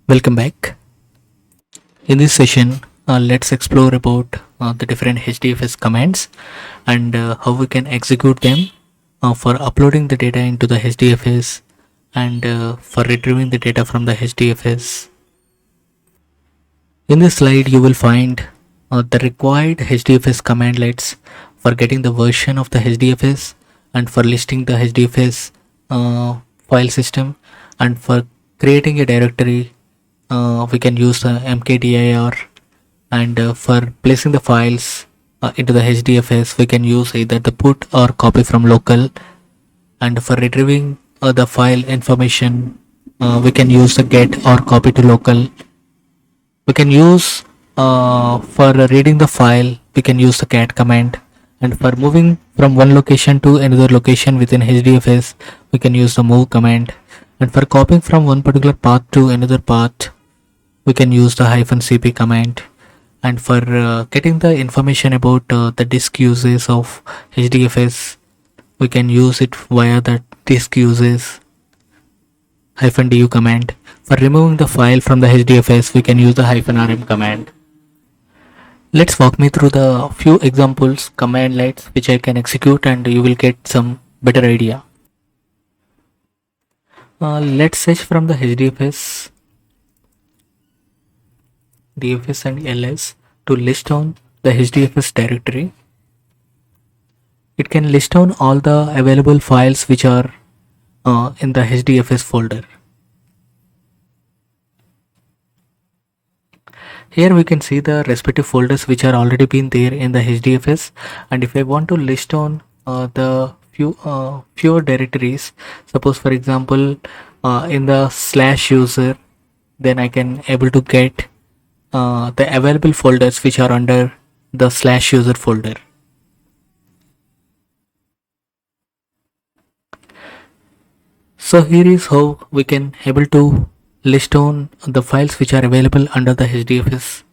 Welcome back. In this session, let's explore about the different HDFS commands and how we can execute them for uploading the data into the HDFS and for retrieving the data from the HDFS. In this slide, you will find the required HDFS commandlets for getting the version of the HDFS and for listing the HDFS file system and for creating a directory. We can use the mkdir and for placing the files into the HDFS we can use either the put or copy from local, and for retrieving the file information we can use the get or copy to local. We can use for reading the file we can use the cat command, and for moving from one location to another location within HDFS we can use the move command, and for copying from one particular path to another path we can use the -cp command, and for getting the information about the disk uses of HDFS we can use it via the disk uses -du command. For removing the file from the HDFS we can use the -rm command. Let's walk me through the few examples command lines which I can execute and you will get some better idea. Let's search from the HDFS, DFS and LS to list down the HDFS directory. It can list down all the available files which are in the HDFS folder. Here we can see the respective folders which are already been there in the HDFS, and if I want to list down the fewer directories, suppose for example in the /user, then I can able to get the available folders which are under the /user folder. So here is how we can able to list down the files which are available under the HDFS.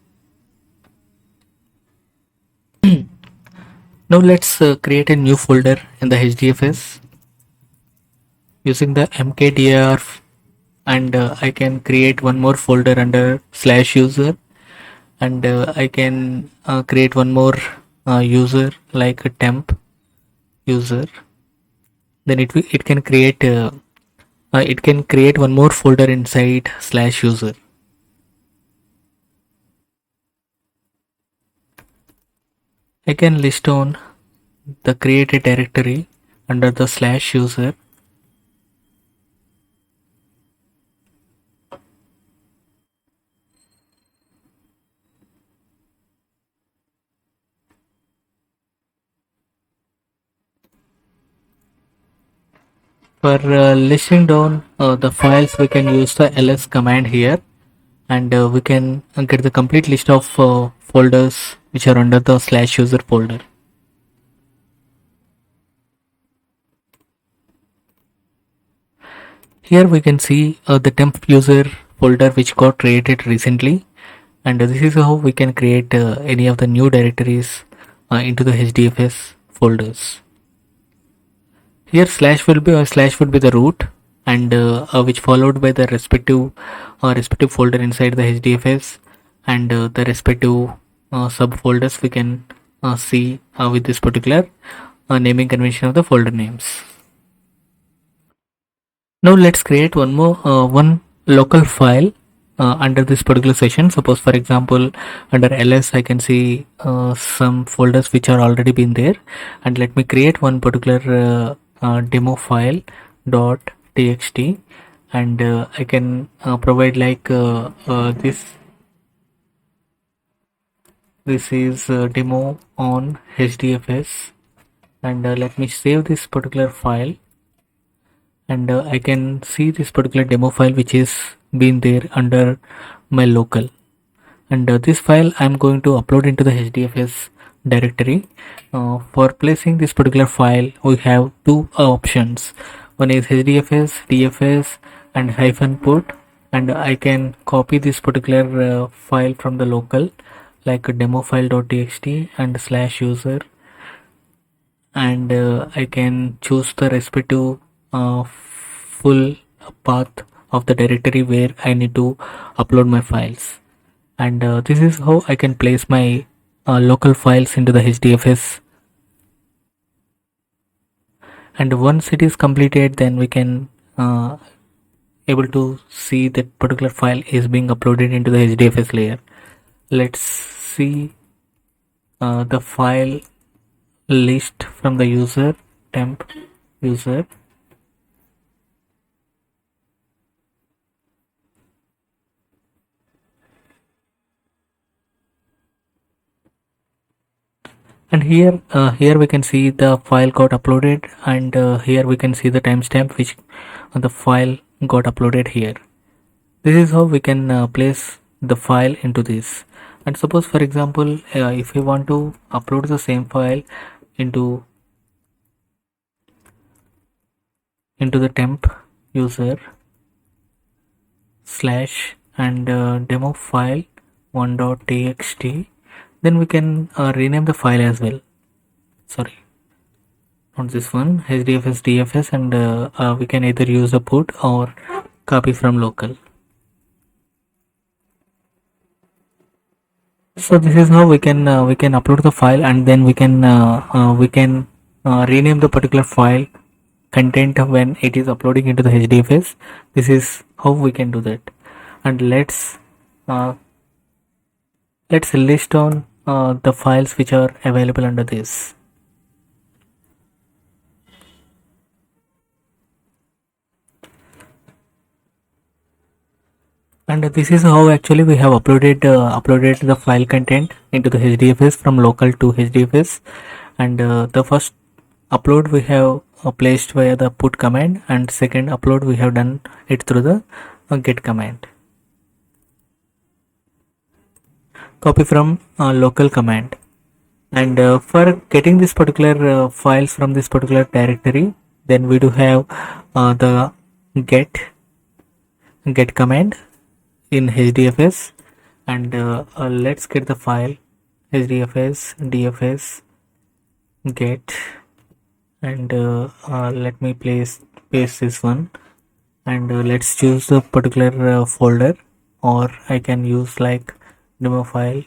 Now let's create a new folder in the HDFS using the mkdir, and I can create one more folder under /user, and I can create one more user like a temp user. Then it can create one more folder inside /user. I can list down the created directory under the /user. For listing down the files we can use the ls command here, and we can get the complete list of folders which are under the /user folder. Here we can see the temp user folder which got created recently, and this is how we can create any of the new directories into the HDFS folders. Here slash would be the root, and which followed by the respective folder inside the HDFS, and the respective subfolders we can see with this particular naming convention of the folder names. Now let's create one local file under this particular session. Suppose for example under ls I can see some folders which are already been there, and let me create one particular demo file .txt, and I can provide like this is demo on HDFS, and let me save this particular file, and I can see this particular demo file which is been there under my local, and this file I'm going to upload into the HDFS directory. For placing this particular file we have two options. One is HDFS, DFS and -put, and I can copy this particular file from the local like demo file.txt and /user, and I can choose the respective full path of the directory where I need to upload my files. And this is how I can place my local files into the HDFS. And once it is completed, then we can able to see that particular file is being uploaded into the HDFS layer. Let's see the file list from the user temp user. And here we can see the file got uploaded, and here we can see the timestamp which the file got uploaded here. This is how we can place the file into this. And suppose for example if we want to upload the same file into the temp user slash and demo file 1.txt, then we can rename the file as well. Sorry, not this one, HDFS DFS, and we can either use the put or copy from local. So this is how we can upload the file, and then we can rename the particular file content when it is uploading into the HDFS. This is how we can do that. And let's list on the files which are available under this. And this is how actually we have uploaded the file content into the HDFS from local to HDFS. And the first upload we have placed via the put command, and second upload we have done it through the get command. Copy from local command. And for getting this particular files from this particular directory, then we do have the get command in HDFS. And let's get the file HDFS DFS get, and let me paste this one, and let's choose the particular folder, or I can use like demo file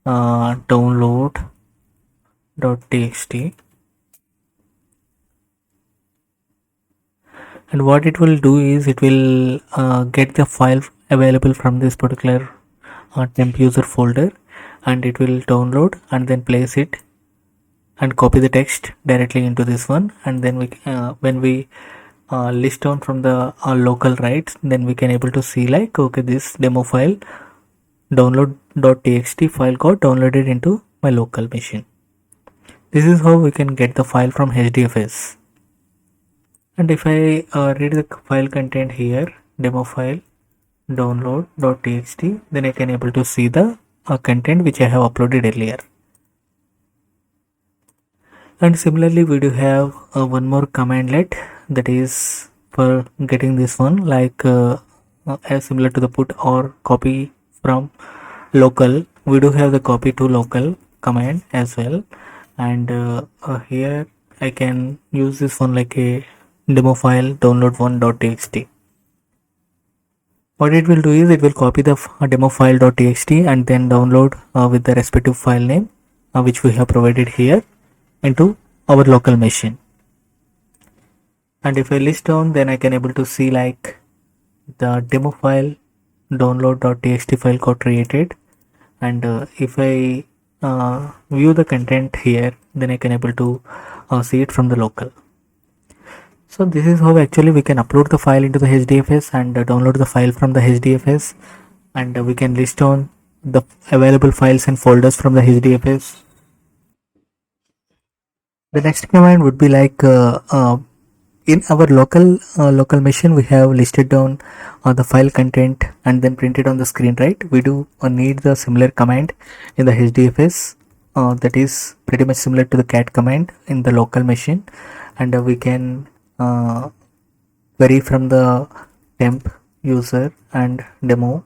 download.txt. And what it will do is it will get the file available from this particular temp user folder, and it will download and then place it and copy the text directly into this one. And then we when we list down from the local rights, then we can able to see like, okay, this demo file download.txt file got downloaded into my local machine. This is how we can get the file from HDFS. And if I read the file content here, demo file download.txt, then I can able to see the content which I have uploaded earlier. And similarly we do have one more commandlet, that is for getting this one, like as similar to the put or copy from local, we do have the copy to local command as well. And here I can use this one like a demo file download1.txt. What it will do is it will copy the demo file.txt and then download with the respective file name which we have provided here into our local machine. And if I list down, then I can able to see like the demo file download.txt file got created. And if I view the content here, then I can able to see it from the local. So this is how actually we can upload the file into the HDFS and download the file from the HDFS, and we can list down the available files and folders from the HDFS. The next command would be like in our local machine we have listed down the file content and then printed on the screen, right? We do need the similar command in the HDFS that is pretty much similar to the cat command in the local machine, and we can query from the temp user and demo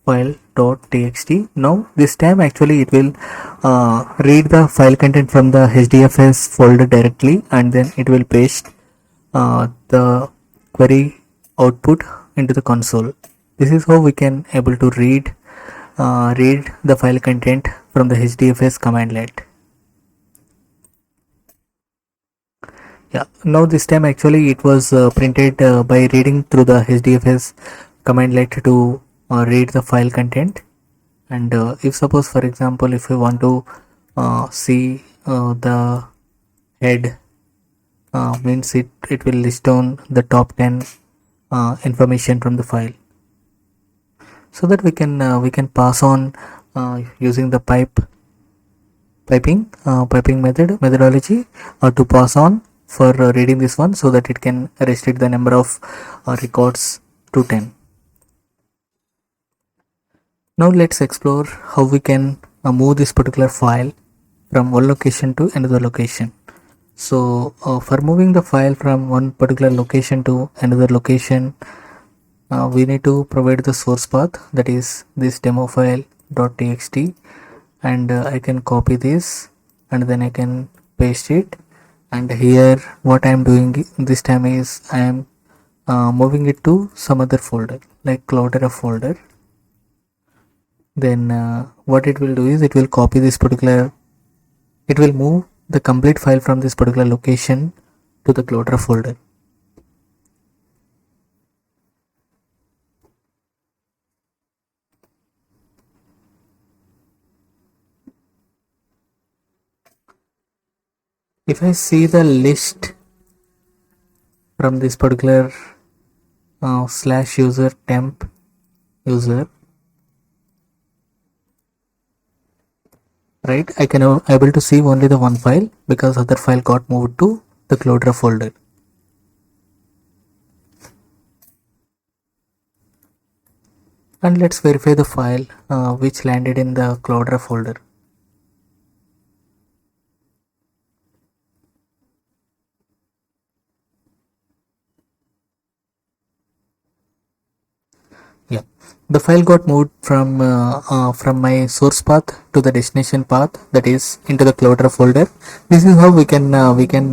file.txt. Now this time actually it will read the file content from the HDFS folder directly, and then it will paste the query output into the console. This is how we can able to read the file content from the HDFS commandlet. Yeah, now this time actually it was printed by reading through the HDFS commandlet to read the file content. And if suppose for example if we want to see the head, means it will list down the top 10 information from the file, so that we can pass on using the piping methodology to pass on for reading this one, so that it can restrict the number of records to 10. Now let's explore how we can move this particular file from one location to another location. So for moving the file from one particular location to another location, we need to provide the source path, that is this demo file.txt, and I can copy this and then I can paste it. And here what I am doing this time is I am moving it to some other folder like Cloudera folder. Then what it will do is it will copy this particular, it will move the complete file from this particular location to the Cloudera folder. If I see the list from this particular slash user temp user, right, I can able to see only the one file because other file got moved to the Cloudera folder. And let's verify the file which landed in the Cloudera folder. Yeah, the file got moved from my source path to the destination path, that is into the Cloudera folder. This is how we can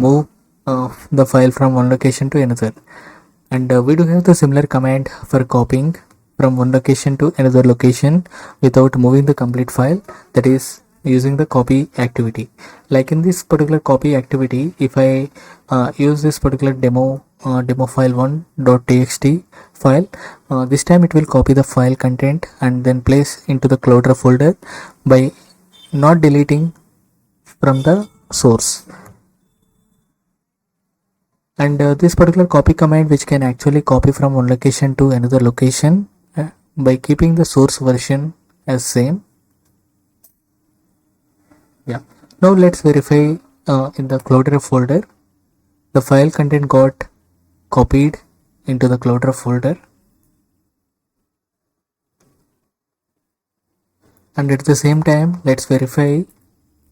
move the file from one location to another. And we do have the similar command for copying from one location to another location without moving the complete file, that is using the copy activity. Like in this particular copy activity, if I use this particular demo file1.txt file, this time it will copy the file content and then place into the Cloudera folder by not deleting from the source. And this particular copy command, which can actually copy from one location to another location by keeping the source version as same. Yeah, now let's verify in the Cloudera folder the file content got copied into the Cloudera folder, and at the same time let's verify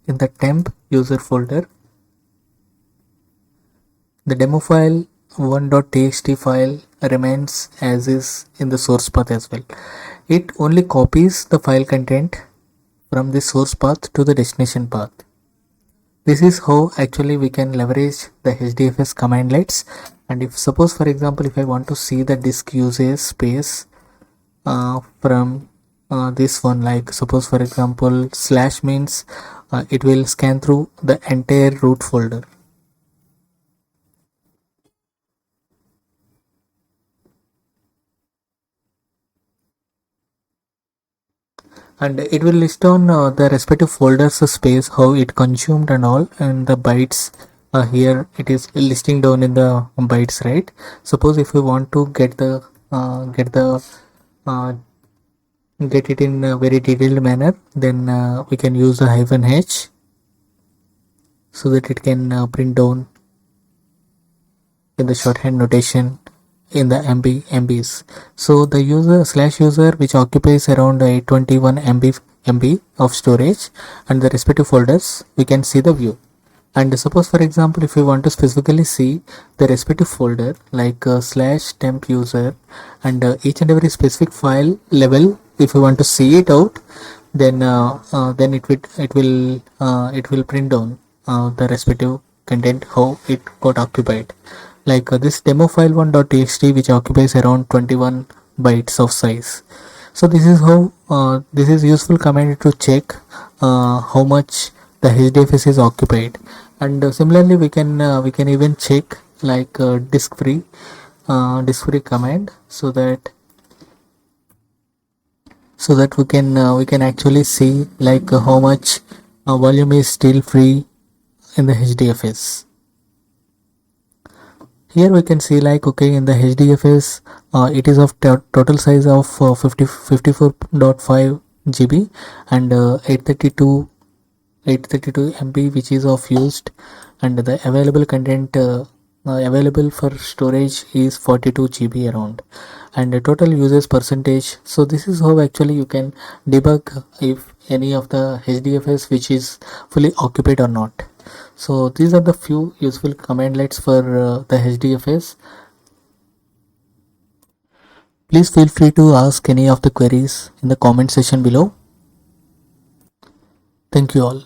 in the temp user folder the demo file 1.txt file remains as is in the source path as well. It only copies the file content from the source path to the destination path. This is how actually we can leverage the HDFS commandlets. And if suppose for example if I want to see the disk usage space from this one, like suppose for example slash means it will scan through the entire root folder. And it will list down the respective folders space, how it consumed and all, and the bytes here it is listing down in the bytes, right? Suppose if we want to get it in a very detailed manner, then we can use the -h so that it can print down in the shorthand notation in the MBs. So the user which occupies around 821 MB of storage, and the respective folders we can see the view. And suppose for example if we want to specifically see the respective folder like slash temp user, and each and every specific file level, if we want to see it out, then it will print down the respective content, how it got occupied. like this demo file 1.txt which occupies around 21 bytes of size. So this is how this is useful command to check how much the HDFS is occupied. And similarly we can even check like disk free command, so that we can actually see like how much volume is still free in the HDFS. Here we can see like okay, in the HDFS it is of total size of 54.5 GB and 832 MB which is of used, and the available content available for storage is 42 GB around, and the total usage percentage. So this is how actually you can debug if any of the HDFS which is fully occupied or not. So these are the few useful commandlets for the HDFS. Please feel free to ask any of the queries in the comment section below. Thank you all.